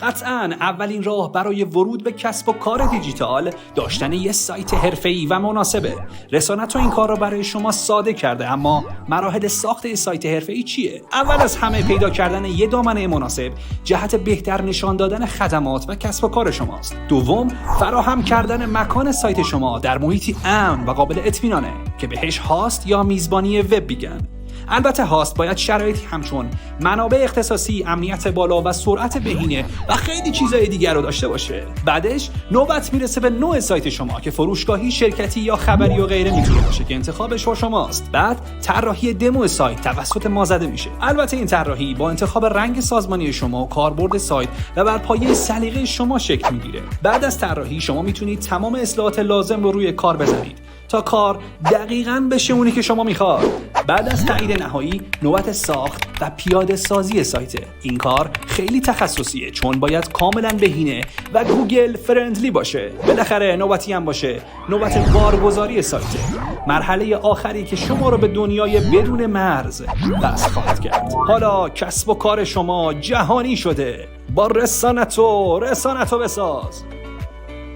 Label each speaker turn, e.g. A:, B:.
A: قطعاً اولین راه برای ورود به کسب و کار دیجیتال داشتن یک سایت حرفه‌ای و مناسبه. رسانت این کار را برای شما ساده کرده، اما مراحل ساخت یک سایت حرفه‌ای چیه؟ اول از همه پیدا کردن یک دامنه مناسب جهت بهتر نشان دادن خدمات و کسب و کار شماست. دوم، فراهم کردن مکان سایت شما در محیطی امن و قابل اطمینانه که بهش هاست یا میزبانی وب میگن. البته هاست باید شرایطی همچون منابع اختصاصی، امنیت بالا و سرعت بهینه و خیلی چیزای دیگر رو داشته باشه. بعدش نوبت میرسه به نوع سایت شما که فروشگاهی، شرکتی یا خبری و غیره میتونه باشه که انتخابش با شماست. بعد طراحی دمو سایت توسط ما زده میشه. البته این طراحی با انتخاب رنگ سازمانی شما و کاربرد سایت و بر پایه سلیقه شما شکل میگیره. بعد از طراحی شما میتونید تمام اصلاحات لازم رو روی کار بزنید تا کار دقیقاً بشه اونی که شما میخواد. بعد از تایید نهایی نوبت ساخت و پیاده سازی سایت. این کار خیلی تخصصیه چون باید کاملاً بهینه و گوگل فرندلی باشه. بالاخره نوبتی هم باشه نوبت بارگذاری سایت، مرحله آخری که شما رو به دنیای بدون مرز وصل خواهد کرد. حالا کسب و کار شما جهانی شده. با رسانتو بساز.